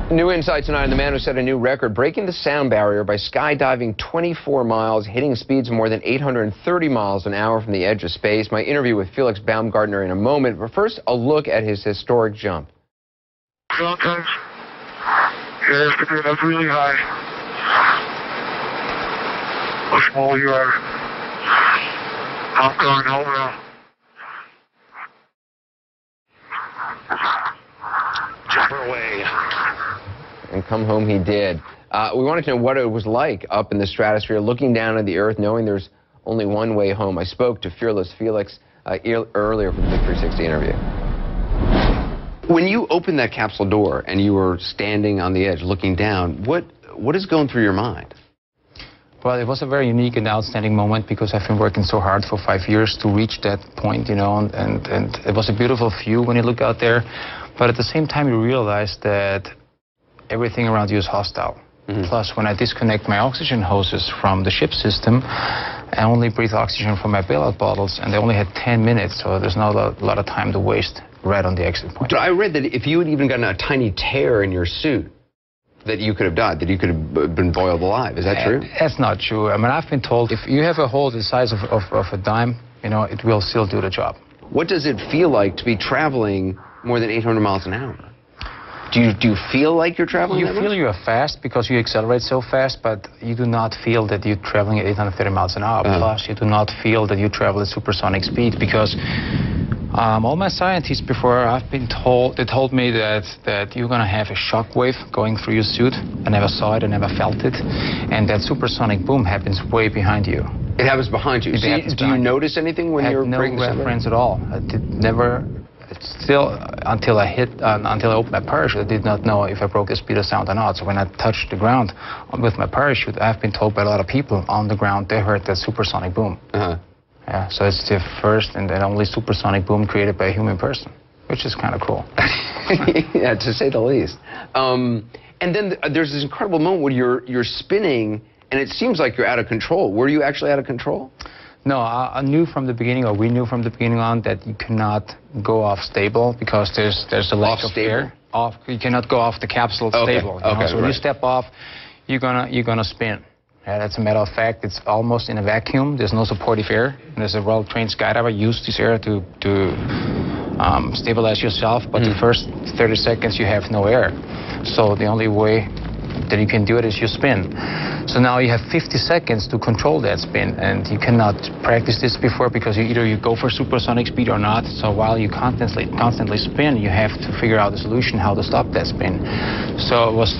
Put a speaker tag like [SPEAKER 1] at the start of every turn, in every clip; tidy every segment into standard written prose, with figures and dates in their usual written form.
[SPEAKER 1] New insight tonight on the man who set a new record, breaking the sound barrier by skydiving 24 miles, hitting speeds of more than 830 miles an hour from the edge of space. My interview with Felix Baumgartner in a moment, but first a look at his historic jump.
[SPEAKER 2] Sometimes you have to get up really high. How small you are. I'm going home now. Jump away.
[SPEAKER 1] And come home he did. We wanted to know what it was like up in the stratosphere, looking down at the Earth, knowing there's only one way home. I spoke to fearless Felix earlier for the Big 360 interview. When you opened that capsule door and you were standing on the edge looking down, what is going through your mind?
[SPEAKER 3] Well, it was a very unique and outstanding moment because I've been working so hard for 5 years to reach that point, you know, and it was a beautiful view when you look out there. But at the same time, you realize that everything around you is hostile. Mm-hmm. Plus, when I disconnect my oxygen hoses from the ship system, I only breathe oxygen from my bailout bottles, and they only had 10 minutes, so there's not a lot of time to waste right on the exit point.
[SPEAKER 1] I read that if you had even gotten a tiny tear in your suit, that you could have died, that you could have been boiled alive. Is that true?
[SPEAKER 3] That's not true. I mean, I've been told if you have a hole the size of a dime, you know, it will still do the job.
[SPEAKER 1] What does it feel like to be traveling more than 800 miles an hour? Do you feel like you're traveling?
[SPEAKER 3] You feel you're fast because you accelerate so fast, but you do not feel that you're traveling at 830 miles an hour. Plus, you do not feel that you travel at supersonic speed because all my scientists before I've been told, they told me that you're going to have a shock wave going through your suit. I never saw it, I never felt it. And that supersonic boom happens way behind you.
[SPEAKER 1] It happens behind you. Do you notice anything when you're breaking the sound?
[SPEAKER 3] No reference at all. I did never. Still, until I opened my parachute, I did not know if I broke the speed of sound or not. So when I touched the ground with my parachute, I've been told by a lot of people on the ground they heard that supersonic boom. Yeah, so it's the first and then only supersonic boom created by a human person, which is kind of cool.
[SPEAKER 1] Yeah, to say the least. And then there's this incredible moment where you're spinning, and it seems like you're out of control. Were you actually out of control?
[SPEAKER 3] No, I knew from the beginning, or we knew from the beginning on, that you cannot go off stable because there's a lack of air. You cannot go off the capsule stable. You know? So when you step off, you're gonna spin. Yeah, that's a matter of fact. It's almost in a vacuum. There's no supportive air. And as a well-trained skydiver, use this air to stabilize yourself. But the first 30 seconds, you have no air. So the only way that you can do it is you spin. So now you have 50 seconds to control that spin, and you cannot practice this before because either you go for supersonic speed or not. So while you constantly spin, you have to figure out a solution how to stop that spin. So it was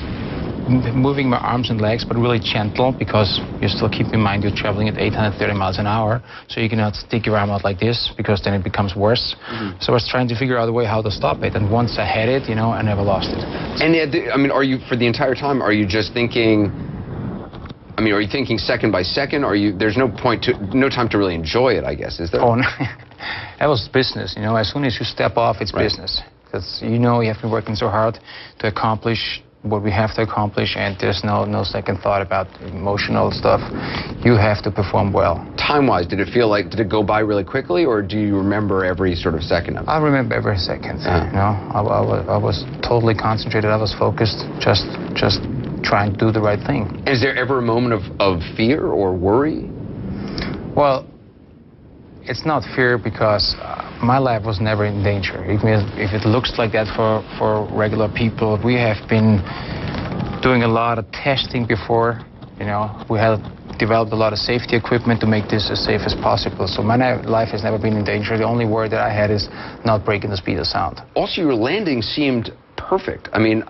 [SPEAKER 3] moving my arms and legs, but really gentle because you still keep in mind you're traveling at 830 miles an hour, so you cannot stick your arm out like this because then it becomes worse. So I was trying to figure out a way how to stop it, and once I had it, you know, I never lost it.
[SPEAKER 1] And I mean, are you, for the entire time, are you just thinking, I mean, are you thinking second by second? There's no time to really enjoy it, I guess, is there?
[SPEAKER 3] Oh, no. That was business, you know. As soon as you step off, it's business. Because, you know, you have been working so hard to accomplish what we have to accomplish, and there's no second thought about emotional stuff. You have to perform well. Time-wise, did it go by really quickly, or do you remember every sort of second of it? I remember every second, you know. I was totally concentrated, I was focused, just trying to do the right thing.
[SPEAKER 1] Is there ever a moment of fear or worry?
[SPEAKER 3] Well, it's not fear because my life was never in danger. Even if it looks like that for regular people, we have been doing a lot of testing before. You know, we have developed a lot of safety equipment to make this as safe as possible. So my life has never been in danger. The only worry that I had is not breaking the speed of sound.
[SPEAKER 1] Also, your landing seemed perfect. I mean,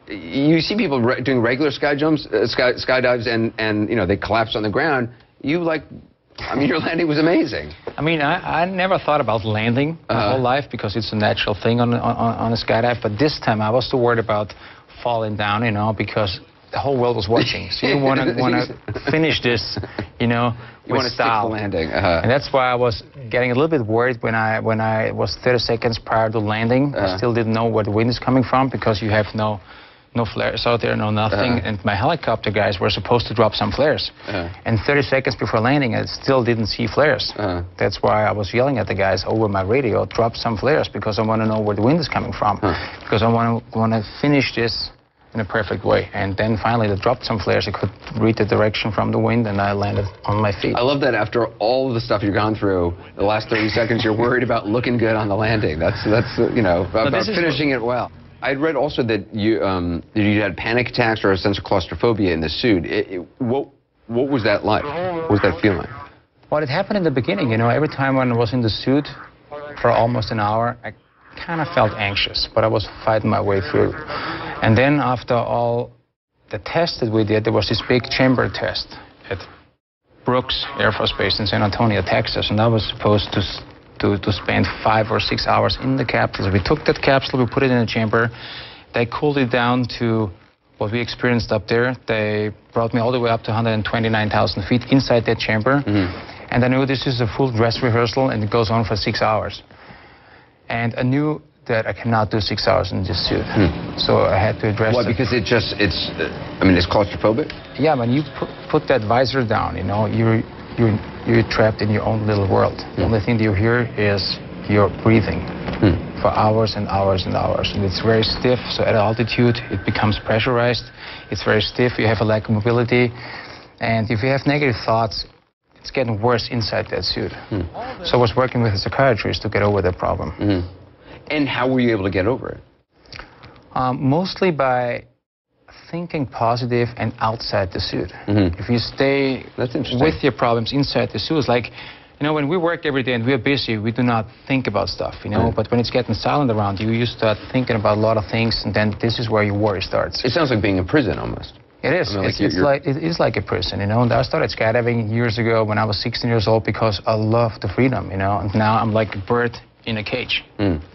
[SPEAKER 1] you see people doing regular skydives, and you know, they collapse on the ground. I mean, your landing was amazing.
[SPEAKER 3] I mean, I never thought about landing my whole life because it's a natural thing on a skydive. But this time I was too worried about falling down, you know, because the whole world was watching. So you want to finish this, you know, with style.
[SPEAKER 1] Stick the landing.
[SPEAKER 3] And that's why I was getting a little bit worried when I was 30 seconds prior to landing. I still didn't know where the wind is coming from because you have no flares out there, no nothing. And my helicopter guys were supposed to drop some flares. And 30 seconds before landing, I still didn't see flares. That's why I was yelling at the guys over my radio, drop some flares, because I want to know where the wind is coming from. Because I want to finish this in a perfect way. And then finally, they dropped some flares. I could read the direction from the wind, and I landed on my feet.
[SPEAKER 1] I love that after all of the stuff you've gone through, the last 30 seconds, you're worried about looking good on the landing. That's you know, about finishing it well. I'd read also that you had panic attacks or a sense of claustrophobia in the suit. What was that like? What was that feeling?
[SPEAKER 3] Well, it happened in the beginning. You know, every time when I was in the suit for almost an hour, I kind of felt anxious, but I was fighting my way through. And then after all the tests that we did, there was this big chamber test at Brooks Air Force Base in San Antonio, Texas, and I was supposed to spend 5 or 6 hours in the capsule. So we took that capsule, we put it in a chamber, they cooled it down to what we experienced up there. They brought me all the way up to 129,000 feet inside that chamber, and I knew this is a full dress rehearsal and it goes on for 6 hours. And I knew that I cannot do 6 hours in this suit. So I had to address
[SPEAKER 1] Why? Because it's claustrophobic?
[SPEAKER 3] Yeah, when you put that visor down, you know, you're trapped in your own little world. The only thing that you hear is your breathing for hours and hours and hours. And it's very stiff, so at altitude it becomes pressurized. It's very stiff, you have a lack of mobility. And if you have negative thoughts, it's getting worse inside that suit. So I was working with a psychiatrist to get over that problem.
[SPEAKER 1] And how were you able to get over it?
[SPEAKER 3] Mostly by thinking positive and outside the suit. If you stay with your problems inside the suit, it's like, you know, when we work every day and we're busy, we do not think about stuff, you know, but when it's getting silent around you, you start thinking about a lot of things, and then this is where your worry starts.
[SPEAKER 1] It sounds like being in prison almost.
[SPEAKER 3] It is. I mean, it is like a prison, you know. And I started skydiving years ago when I was 16 years old because I love the freedom, you know. And now I'm like a bird in a cage.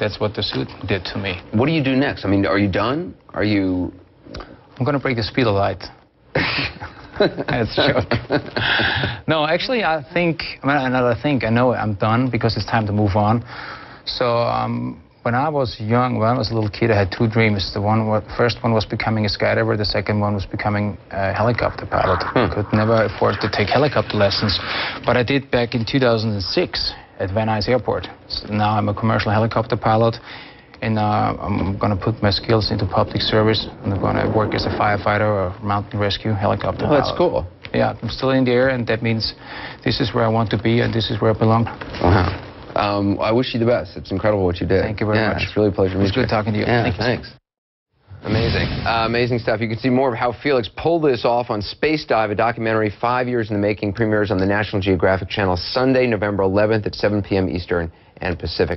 [SPEAKER 3] That's what the suit did to me.
[SPEAKER 1] What do you do next? I mean, are you done? Are you...
[SPEAKER 3] I'm going to break the speed of light. That's a joke. No, actually, I know I'm done because it's time to move on. So when I was young, when I was a little kid, I had 2 dreams. The first one was becoming a skydiver. The second one was becoming a helicopter pilot. I could never afford to take helicopter lessons, but I did back in 2006 at Van Nuys Airport. So now I'm a commercial helicopter pilot, and I'm going to put my skills into public service, and I'm going to work as a firefighter or mountain rescue helicopter pilot.
[SPEAKER 1] That's cool.
[SPEAKER 3] Yeah, I'm still in the air, and that means this is where I want to be, and this is where I belong.
[SPEAKER 1] Wow. I wish you the best. It's incredible what you did.
[SPEAKER 3] Thank you very much.
[SPEAKER 1] It's really a pleasure to meet you.
[SPEAKER 3] It was good talking to you.
[SPEAKER 1] Yeah,
[SPEAKER 3] Thank you.
[SPEAKER 1] Thanks. Amazing. Amazing stuff. You can see more of how Felix pulled this off on Space Dive, a documentary 5 years in the making, premieres on the National Geographic Channel Sunday, November 11th at 7 p.m. Eastern and Pacific.